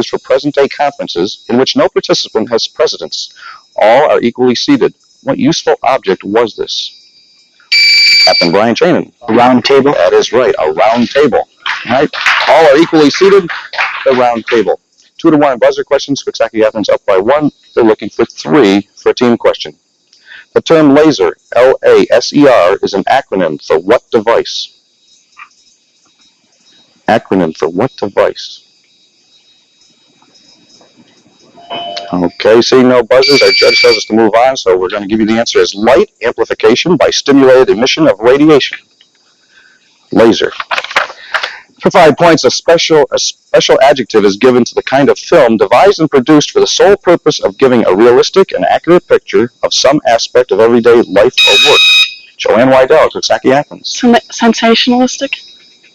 used for present-day conferences in which no participant has precedence. All are equally seated. What useful object was this? Captain Brian Chanin. A round table. That is right, a round table. All right, all are equally seated. The round table. 2-1 buzzer questions. Coxsackie-Athens up by 1. They're looking for 3 for a team question. The term laser, L-A-S-E-R, is an acronym for what device? Acronym for what device? Okay, seeing no buzzers, our judge tells us to move on, so we're going to give you the answer as light amplification by stimulated emission of radiation. Laser. For 5 points, a special adjective is given to the kind of film devised and produced for the sole purpose of giving a realistic and accurate picture of some aspect of everyday life or work. Joanne Wydell, Coxsackie-Athens. Sensationalistic?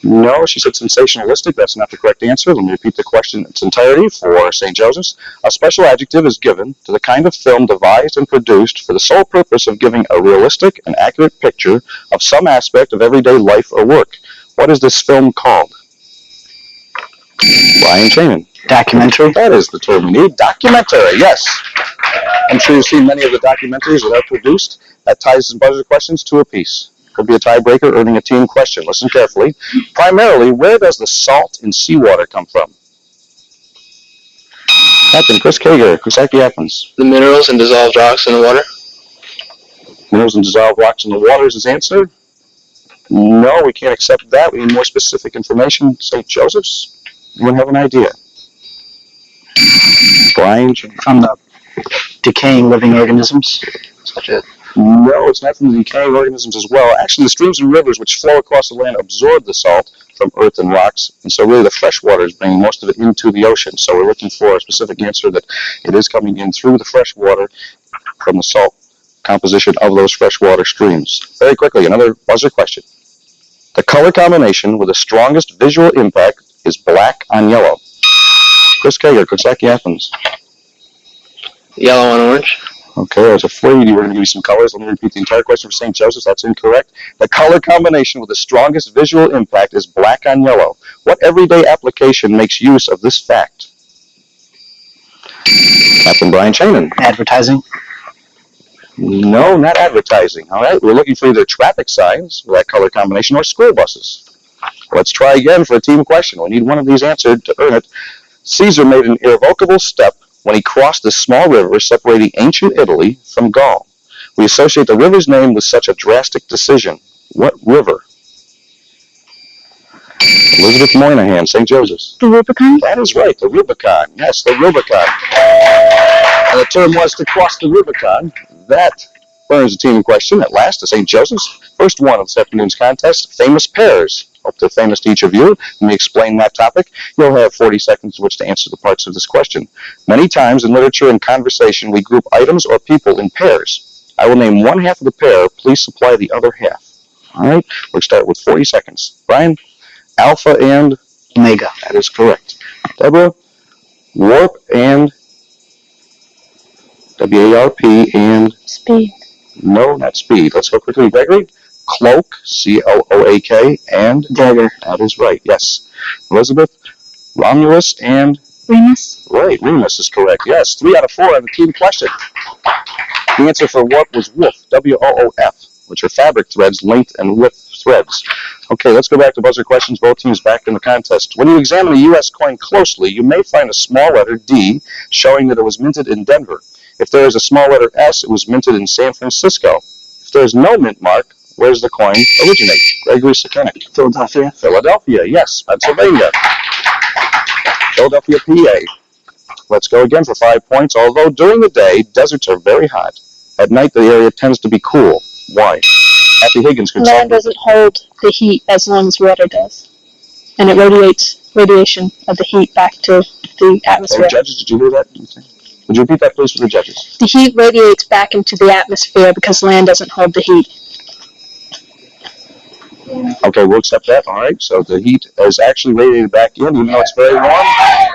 No, she said sensationalistic. That's not the correct answer. Let me repeat the question in its entirety for St. Joseph's. A special adjective is given to the kind of film devised and produced for the sole purpose of giving a realistic and accurate picture of some aspect of everyday life or work. What is this film called? Brian Chanin. Documentary. That is the term we need. Documentary, yes. I'm sure you've seen many of the documentaries that are produced. That ties in buzzer questions to a piece. Could be a tiebreaker, earning a team question. Listen carefully. Primarily, where does the salt in seawater come from? Captain Chris Kager, Coxsackie-Athens. The minerals and dissolved rocks in the water. Minerals and dissolved rocks in the water is his answer. No, we can't accept that. We need more specific information. St. Joseph's? Anyone have an idea? Brian? From the decaying living organisms. Such a No, it's not from the decaying organisms as well. Actually, the streams and rivers which flow across the land absorb the salt from earth and rocks, and so really the fresh water is bringing most of it into the ocean. So we're looking for a specific answer that it is coming in through the fresh water from the salt composition of those freshwater streams. Very quickly, another buzzer question. The color combination with the strongest visual impact is black on yellow. Chris Kager, Coxsackie-Athens. yellow and orange. Okay, I was afraid you were going to give me some colors. Let me repeat the entire question for St. Joseph's. That's incorrect. The color combination with the strongest visual impact is black on yellow. What everyday application makes use of this fact? Captain Brian Chanin. Advertising. No, not advertising. All right, we're looking for either traffic signs with that color combination or school buses. Let's try again for a team question. We need one of these answered to earn it. Caesar made an irrevocable step when he crossed this small river separating ancient Italy from Gaul. We associate the river's name with such a drastic decision. What river? Elizabeth Moynihan, St. Joseph's. The Rubicon? That is right, the Rubicon. Yes, the Rubicon. And the term was to cross the Rubicon. That earns a team question at last to St. Joseph's. First one of this afternoon's contest, famous pairs. Hope they're famous to each of you. Let me explain that topic. You'll have 40 seconds in which to answer the parts of this question. Many times in literature and conversation, we group items or people in pairs. I will name one half of the pair. Please supply the other half. All right? We'll start with 40 seconds. Brian? Alpha and? Omega. That is correct. Deborah? Warp and? W-A-R-P and? Speed. No, not speed. Let's go quickly. Gregory? Cloak, C-L-O-A-K, and? Dagger. That is right, yes. Elizabeth? Romulus and? Remus. Right, Remus is correct, yes. 3 out of 4 on the team question. The answer for warp was woof, W-O-O-F, which are fabric threads, length and width threads. Okay, let's go back to buzzer questions. Both teams back in the contest. When you examine a U.S. coin closely, you may find a small letter D showing that it was minted in Denver. If there is a small letter S, it was minted in San Francisco. If there is no mint mark, where does the coin originate? Gregory Sekenick. Philadelphia. Philadelphia, yes. Pennsylvania. Philadelphia, PA. Let's go again for 5 points. Although during the day, deserts are very hot. At night, the area tends to be cool. Why? Kathy Higgins. Land doesn't hold the heat as long as water does. And it radiates radiation of the heat back to the atmosphere. Hey, judges, did you hear that? Would you repeat that, please, for the judges? The heat radiates back into the atmosphere because land doesn't hold the heat. Okay, we'll accept that. All right, so the heat is actually radiated back in, even though it's very warm.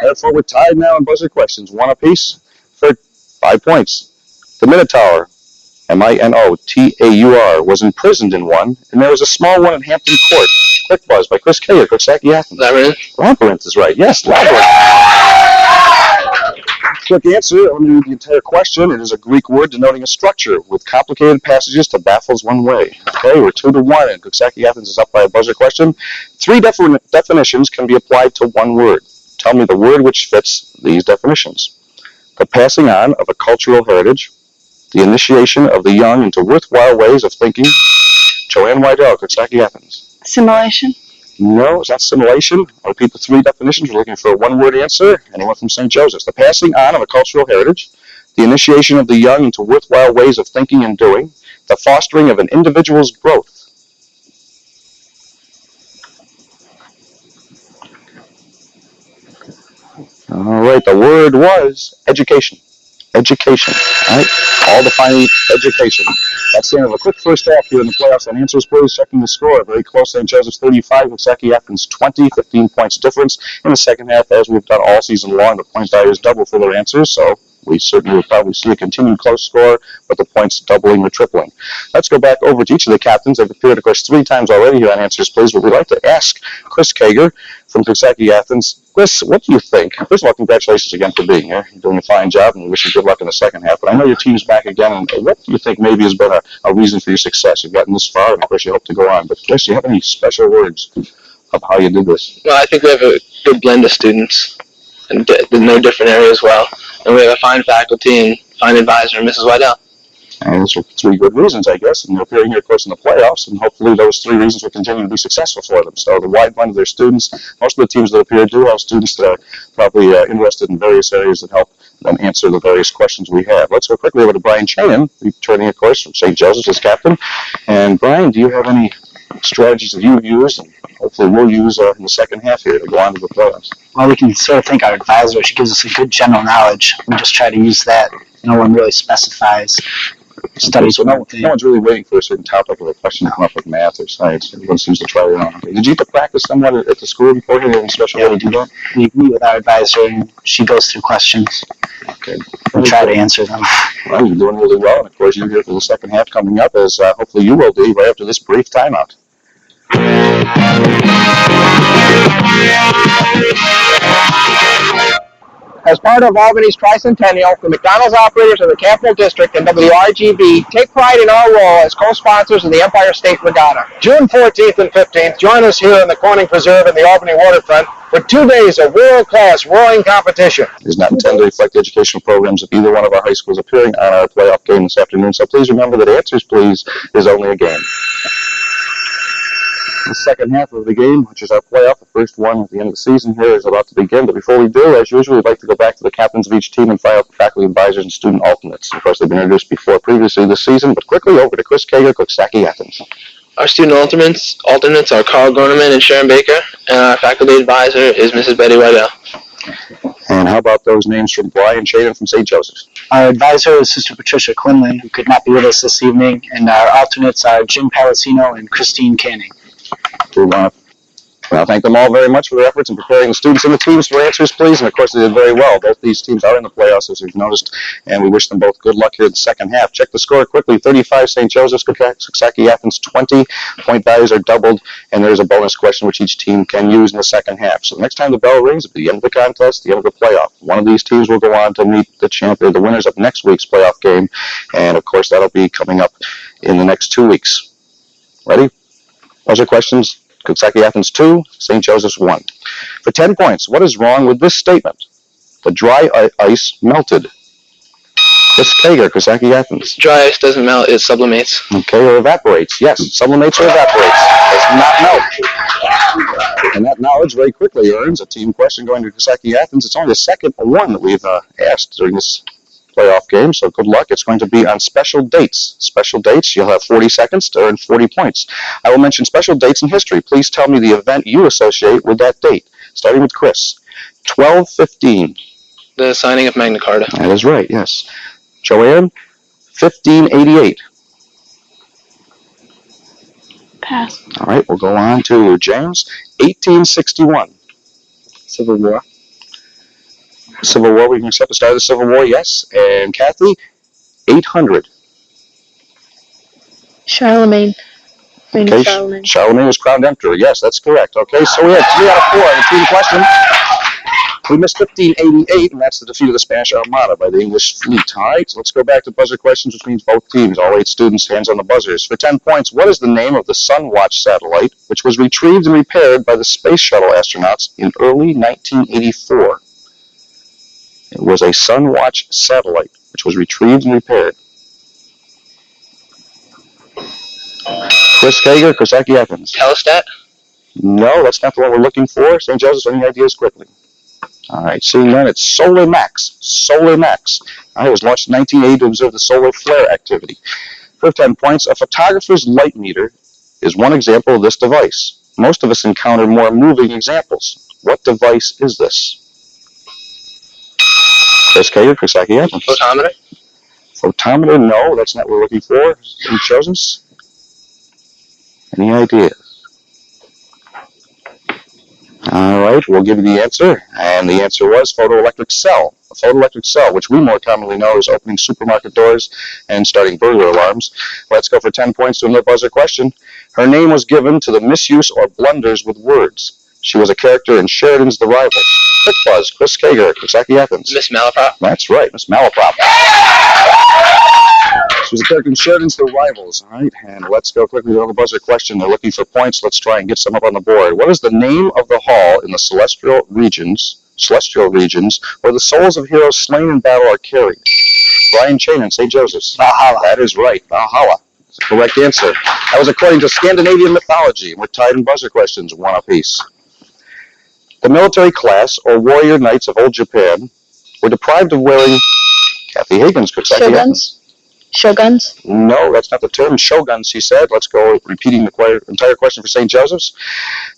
Therefore, we're tied now in buzzer questions. One apiece for 5 points. The Minotaur, M-I-N-O-T-A-U-R, was imprisoned in one, and there was a small one in Hampton Court. Quick buzz by Chris Kager, Coxsackie-Athens. Labyrinth. Labyrinth is right. Yes, Labyrinth. Quick answer, I'm going to read the entire question. It is a Greek word denoting a structure with complicated passages to baffles one way. Okay, we're 2-1, and Coxsackie-Athens is up by a buzzer question. 3 definitions can be applied to one word. Tell me the word which fits these definitions. The passing on of a cultural heritage, the initiation of the young into worthwhile ways of thinking. Joanne Wydell, Coxsackie-Athens. Assimilation. No, it's not assimilation. I'll repeat the 3 definitions. We're looking for a one-word answer. Anyone from St. Joseph's. The passing on of a cultural heritage, the initiation of the young into worthwhile ways of thinking and doing, the fostering of an individual's growth. All right, the word was education. Education. All right, all defining education. That's the end of a quick first half here in the playoffs. And answers, please, checking the score. Very close. St. Joseph's 35, Coxsackie-Athens 20, 15 points difference. In the second half, as we've done all season long, the point value is double for their answers, so we certainly will probably see a continued close score, but the points doubling or tripling. Let's go back over to each of the captains. They've appeared, of course, 3 times already here on Answers, Please, but we'd like to ask Chris Kager from Coxsackie-Athens. Chris, what do you think? First of all, congratulations again for being here. You're doing a fine job, and we wish you good luck in the second half. But I know your team's back again, and what do you think maybe has been a reason for your success? You've gotten this far, and of course you hope to go on. But Chris, do you have any special words of how you did this? Well, I think we have a good blend of students and no different areas well. And we have a fine faculty and fine advisor, Mrs. Wydell. And those are 3 good reasons, I guess, and they're appearing here, of course, in the playoffs, and hopefully those 3 reasons will continue to be successful for them. So the wide blend of their students, most of the teams that appear do have students that are probably interested in various areas that help them answer the various questions we have. Let's go quickly over to Brian Chanin, returning, of course, from St. Joseph's as captain. And Brian, do you have any strategies that you've used and hopefully we'll use in the second half here to go on to the playoffs? Well, we can sort of thank our advisor. She gives us a good general knowledge. We just try to use that. No one really specifies studies. So no one's really waiting for a certain topic of a question to come up with math or science. Everyone seems to try their own. Okay. Did you get to practice somewhat at the school beforehand? Any special way to do that? We meet with our advisor, and she goes through questions. Okay. We try to answer them. Well, you're doing really well, and of course you're here for the second half coming up, as hopefully you will be right after this brief timeout. As part of Albany's tricentennial, the McDonald's operators of the Capital District and WRGB take pride in our role as co-sponsors of the Empire State Regatta. June 14th and 15th, join us here in the Corning Preserve and the Albany waterfront for 2 days of world-class rowing competition. It is not intended to reflect the educational programs of either one of our high schools appearing on our playoff game this afternoon, so please remember that Answers Please is only a game. The second half of the game, which is our playoff, the first one at the end of the season here, is about to begin. But before we do, as usual, we'd like to go back to the captains of each team and file faculty advisors and student alternates. Of course, they've been introduced previously this season, but quickly over to Chris Kager, Coxsackie-Athens. Our student alternates are Carl Gorneman and Sharon Baker, and our faculty advisor is Mrs. Betty Wydell. And how about those names from Brian Chaden from St. Joseph's? Our advisor is Sister Patricia Quinlan, who could not be with us this evening, and our alternates are Jim Palacino and Christine Canning. Well, thank them all very much for their efforts in preparing the students and the teams for Answers Please, and of course they did very well. Both these teams are in the playoffs, as you've noticed, and we wish them both good luck here in the second half. Check the score quickly. 35 St. Joseph's, Coxsackie-Athens 20. Point values are doubled, and there's a bonus question which each team can use in the second half. So the next time the bell rings, at the end of the contest, the end of the playoff, one of these teams will go on to meet the champion, the winners of next week's playoff game, and of course that'll be coming up in the next 2 weeks. Ready? Those are questions. Coxsackie-Athens 2, St. Joseph's 1. For 10 points, what is wrong with this statement? The dry ice melted. Chris Kager, Coxsackie-Athens. Dry ice doesn't melt, it sublimates. Okay, or evaporates. Yes, sublimates or evaporates. Does not melt. And that knowledge very quickly earns a team question going to Coxsackie-Athens. It's only the second one that we've asked during this playoff game, so good luck. It's going to be on special dates. Special dates, you'll have 40 seconds to earn 40 points. I will mention special dates in history. Please tell me the event you associate with that date. Starting with Chris. 1215. The signing of Magna Carta. That is right, yes. Joanne, 1588. Pass. All right, we'll go on to James, 1861. Civil War. Civil War, we can accept the start of the Civil War, yes. And Kathy, 800. Charlemagne. Reign of Okay, Charlemagne. Charlemagne was crowned emperor. Yes, that's correct. Okay, so we had 3 out of 4 on the team question. We missed 1588, and that's the defeat of the Spanish Armada by the English fleet. All right, so let's go back to buzzer questions, which means both teams, all 8 students, hands on the buzzers. For 10 points, what is the name of the Sunwatch satellite, which was retrieved and repaired by the Space Shuttle astronauts in early 1984? It was a Sunwatch satellite, which was retrieved and repaired. Chris Kager, Coxsackie-Athens. Telestat? No, that's not the one we're looking for. St. Joseph's, any ideas quickly? All right, seeing none, it's Solar Max. Solar Max. It was launched in 1980 to observe the solar flare activity. For 10 points, a photographer's light meter is one example of this device. Most of us encounter more moving examples. What device is this? Chris Kager, Coxsackie-Athens. Photometer? Photometer, no, that's not what we're looking for. St. Joseph's? Any ideas? All right, we'll give you the answer, and the answer was photoelectric cell. A photoelectric cell, which we more commonly know as opening supermarket doors and starting burglar alarms. Let's go for 10 points to another buzzer question. Her name was given to the misuse or blunders with words. She was a character in Sheridan's The Rivals. Quick buzz, Chris Kager, Coxsackie-Athens. Miss Malaprop? That's right, Miss Malaprop. She was a character in Sheridan's The Rivals. All right, and let's go quickly to another buzzer question. They're looking for points. Let's try and get some up on the board. What is the name of the hall in the celestial regions where the souls of heroes slain in battle are carried? Brian Chain and St. Joseph's. Valhalla. That is right, Valhalla. That's the correct answer. That was according to Scandinavian mythology. We're tied in buzzer questions, one apiece. The military class, or warrior knights of old Japan, were deprived of wearing... Kathy Higgins, Coxsackie-Athens. Shoguns? No, that's not the term. Shoguns, she said. Let's go repeating the entire question for St. Joseph's.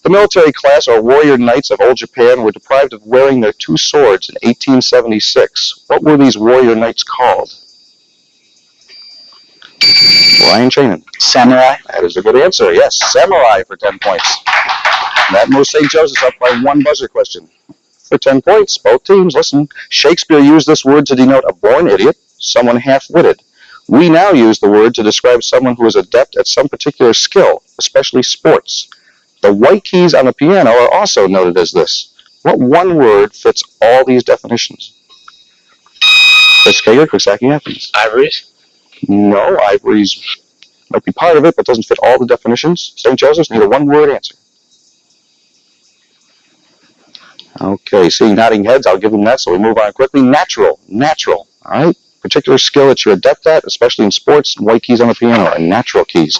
The military class, or warrior knights of old Japan, were deprived of wearing their 2 swords in 1876. What were these warrior knights called? Ryan Chanin. Samurai. That is a good answer. Yes, samurai for 10 points. That moves St. Joseph's up by 1 buzzer question. For 10 points, both teams, listen. Shakespeare used this word to denote a born idiot, someone half-witted. We now use the word to describe someone who is adept at some particular skill, especially sports. The white keys on the piano are also noted as this. What one word fits all these definitions? Chris Kager, Coxsackie-Athens. Ivories? No, ivories might be part of it, but doesn't fit all the definitions. St. Joseph's, need a one-word answer. Okay, seeing nodding heads, I'll give them that, so we move on quickly. Natural, all right? Particular skill that you're adept at, especially in sports, white keys on the piano are natural keys.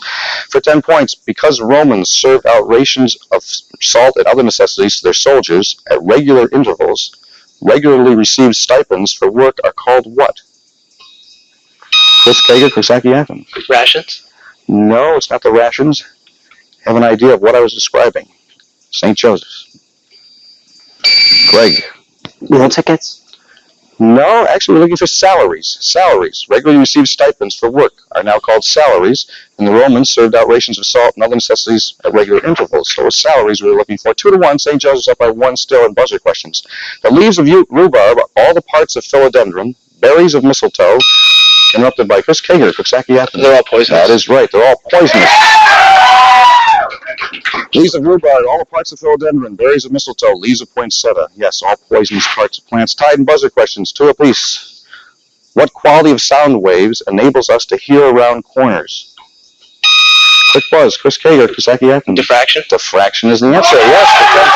For 10 points, because Romans served out rations of salt and other necessities to their soldiers at regular intervals, regularly received stipends for work are called what? Chris Kager, Coxsackie-Athens. Rations? No, it's not the rations. Have an idea of what I was describing. St. Joseph's. Greg. Meal tickets. No, actually, we're looking for salaries. Salaries. Regularly received stipends for work are now called salaries, and the Romans served out rations of salt and other necessities at regular intervals. So it's salaries we were looking for. 2-1, St. Joseph's up by 1 still in buzzer questions. The leaves of rhubarb, all the parts of philodendron, berries of mistletoe, interrupted by Chris Kager, Coxsackie-Athens. They're all poisonous. That is right. They're all poisonous. Leaves of rhubarb, all the parts of philodendron, berries of mistletoe, leaves of poinsettia. Yes, all poisonous parts of plants. Tied in buzzer questions, 2 apiece. What quality of sound waves enables us to hear around corners? Quick buzz, Chris Kager, Coxsackie-Athens. Diffraction? Diffraction is the answer, yes, for 10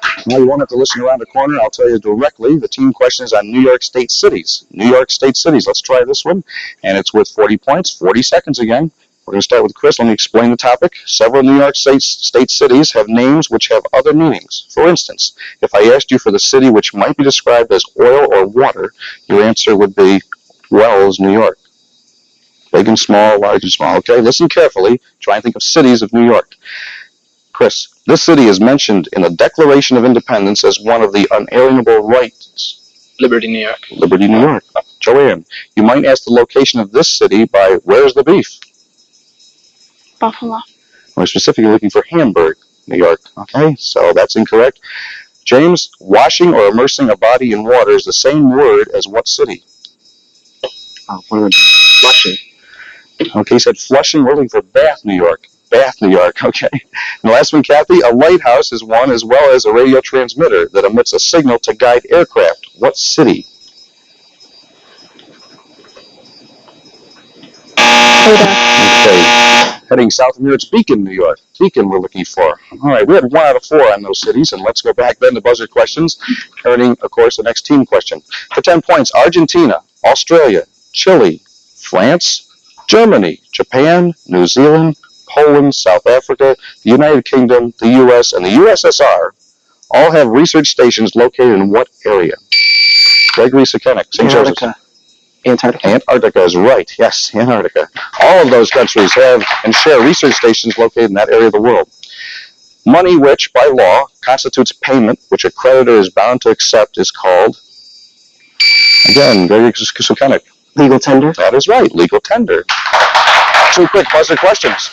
points. Now you won't have to listen around the corner. I'll tell you directly. The team question is on New York State cities. New York State cities. Let's try this one. And it's worth 40 points, 40 seconds again. We're going to start with Chris. Let me explain the topic. Several New York State cities have names which have other meanings. For instance, if I asked you for the city which might be described as oil or water, your answer would be Wells, New York. Big and small, large and small. Okay, listen carefully. Try and think of cities of New York. Chris, this city is mentioned in the Declaration of Independence as one of the unalienable rights. Liberty, New York. Liberty, New York. Joanne, you might ask the location of this city by where's the beef? Buffalo. We're specifically looking for Hamburg, New York. Okay, so that's incorrect. James, washing or immersing a body in water is the same word as what city? Flushing. Okay, he said Flushing. We're looking for Bath, New York. Bath, New York. Okay. And the last one, Kathy, a lighthouse is one as well as a radio transmitter that emits a signal to guide aircraft. What city? Okay. Heading south from here, it's Beacon, New York. Beacon we're looking for. All right, we had 1 out of 4 on those cities, and let's go back then to buzzer questions, earning, of course, the next team question. For 10 points, Argentina, Australia, Chile, France, Germany, Japan, New Zealand, Poland, South Africa, the United Kingdom, the U.S., and the USSR all have research stations located in what area? Gregory Sukenik, St. Joseph. Antarctica. Antarctica is right. Yes, Antarctica. All of those countries have and share research stations located in that area of the world. Money which, by law, constitutes payment which a creditor is bound to accept is called, again, Gregory Sukenik. Legal tender. That is right, legal tender. 2 quick buzzer questions.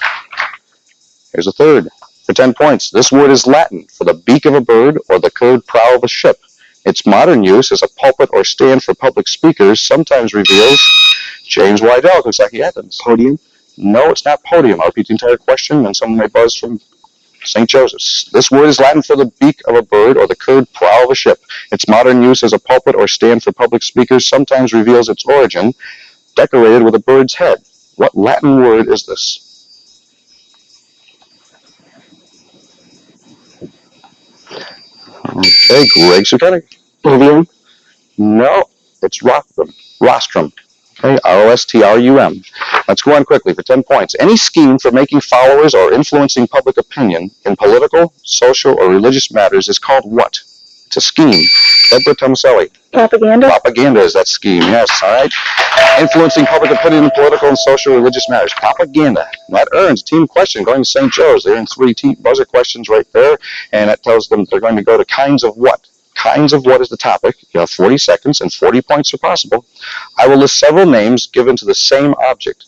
Here's a third. For 10 points, this word is Latin for the beak of a bird or the curved prow of a ship. Its modern use as a pulpit or stand for public speakers sometimes reveals James Wydell, Coxsackie-Athens. Podium. No, it's not podium. I'll repeat the entire question, and someone may buzz from St. Joseph's. This word is Latin for the beak of a bird or the curved prow of a ship. Its modern use as a pulpit or stand for public speakers sometimes reveals its origin, decorated with a bird's head. What Latin word is this? Okay, Greg Sukenik. Ovium. No, it's rostrum. Rostrum. Okay, R-O-S-T-R-U-M. Let's go on quickly for 10 points. Any scheme for making followers or influencing public opinion in political, social, or religious matters is called what? It's a scheme. Deborah Tomaselli. Propaganda? Propaganda is that scheme, yes, all right. Influencing public opinion in political and social religious matters. Propaganda. And that earns a team question going to St. Joe's. They're in 3 buzzer questions right there, and that tells them they're going to go to kinds of what. Kinds of what is the topic. You have 40 seconds, and 40 points are possible. I will list several names given to the same object.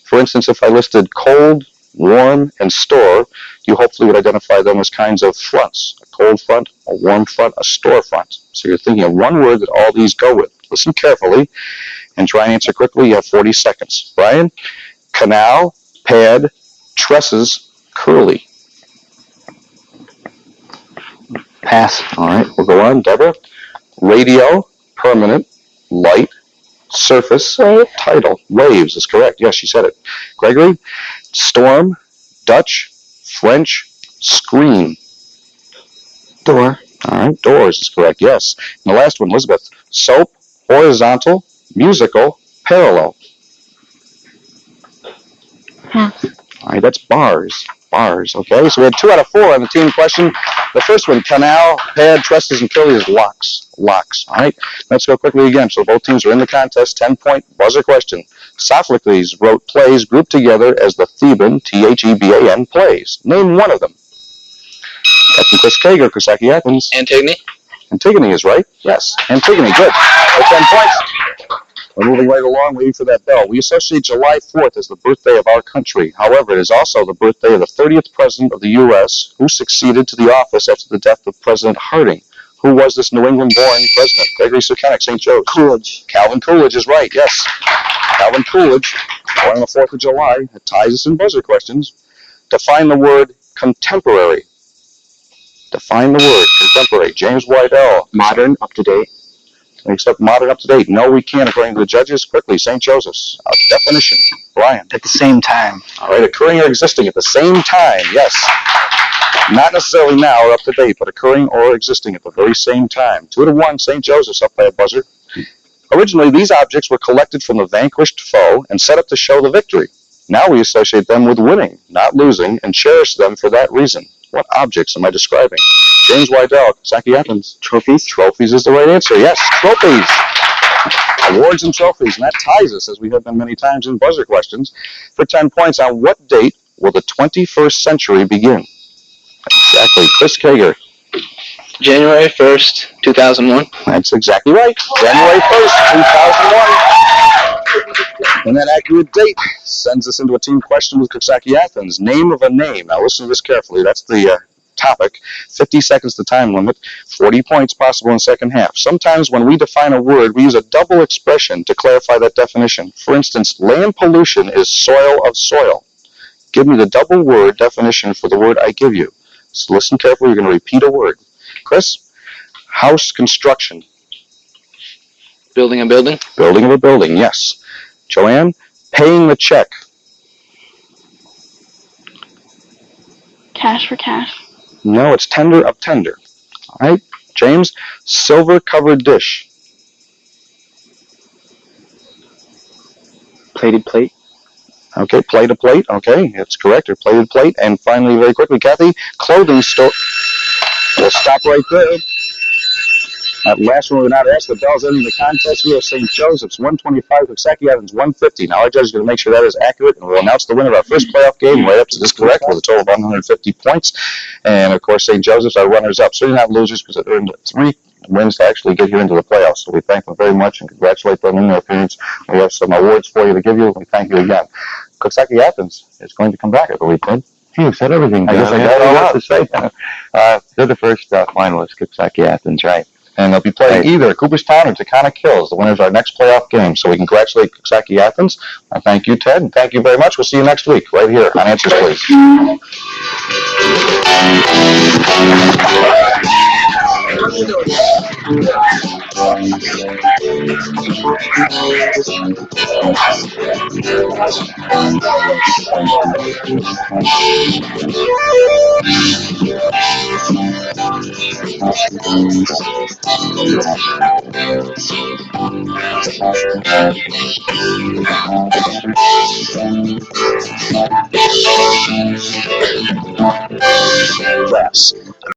For instance, if I listed cold, warm, and store, you hopefully would identify them as kinds of fronts. A cold front, a warm front, a store front. So you're thinking of one word that all these go with. Listen carefully and try and answer quickly. You have 40 seconds. Brian? Canal, pad, tresses, curly. Pass. All right, we'll go on. Deborah? Radio, permanent, light, surface, Wave. tidal. Waves is correct. Yes, she said it. Gregory? Storm, Dutch, French, screen. Door. All right, doors is correct. Yes. And the last one, Elizabeth. Soap, horizontal, musical, parallel. Pass. All right, that's bars. Bars, okay? So we had 2 out of 4 on the team question. The first one, canal, pad, tresses, and curly is locks. Locks, all right? Let's go quickly again. So both teams are in the contest. 10-point buzzer question. Sophocles wrote plays grouped together as the Theban, T-H-E-B-A-N, plays. Name one of them. Captain Chris Kager, Coxsackie-Athens. Antigone. Antigone is right. Yes, Antigone, good. For 10 points. We're moving right along, waiting for that bell. We associate July 4th as the birthday of our country. However, it is also the birthday of the 30th president of the U.S., who succeeded to the office after the death of President Harding. Who was this New England-born president? Gregory Sukenik, St. Joe's. Coolidge. Calvin Coolidge is right, yes. Calvin Coolidge, born on the 4th of July. It ties us in buzzer questions. Define the word contemporary. Define the word contemporary. James Wydell. Modern, up to date. Except modern, up to date. No, we can't, according to the judges. Quickly, St. Joseph's. Definition. Brian. At the same time. All right, occurring or existing at the same time. Yes. Not necessarily now or up to date, but occurring or existing at the very same time. 2-1, St. Joseph's up by a buzzer. Originally, these objects were collected from the vanquished foe and set up to show the victory. Now we associate them with winning, not losing, and cherish them for that reason. What objects am I describing? James Wydell, Coxsackie-Athens. Trophies. Trophies is the right answer. Yes, trophies. Awards and trophies, and that ties us, as we have been many times in buzzer questions, for 10 points. On what date will the 21st century begin? Exactly. Chris Kager. January 1st, 2001. That's exactly right. January 1st, 2001. And that accurate date sends us into a team question with Coxsackie-Athens. Name of a name. Now listen to this carefully. That's the topic. 50 seconds the time limit. 40 points possible in the second half. Sometimes when we define a word, we use a double expression to clarify that definition. For instance, land pollution is soil of soil. give me the double word definition for the word I give you. So listen carefully. You're going to repeat a word. Chris, house construction. Building a building. Building of a building, yes. Joanne, paying the check. Cash for cash. No, it's tender of tender. All right. James, silver-covered dish. Plated plate. Okay, plate a plate. Okay, it's correct. Or plated plate. And finally, very quickly, Kathy, clothing store. We'll stop right there. That last one we're not asked. The bell's ending the contest. We have St. Joseph's 125, Coxsackie-Athens 150. Now our judge is going to make sure that is accurate, and we'll announce the winner of our first playoff game right up to this correct with a total of 150 points. And of course, St. Joseph's are runners-up. So you're not losers because they earned 3 wins to actually get you into the playoffs. So we thank them very much and congratulate them in their appearance. We have some awards for you to give you. We thank you again. Coxsackie-Athens is going to come back, I believe, Ted. You said everything, John. I guess I got it all out to say. They're the first finalists, Coxsackie-Athens, right? And they'll be playing either Cooperstown or Taconic Hills. The winner's our next playoff game. So we congratulate Coxsackie-Athens. I thank you, Ted, and thank you very much. We'll see you next week right here on Answers, Please. Yes.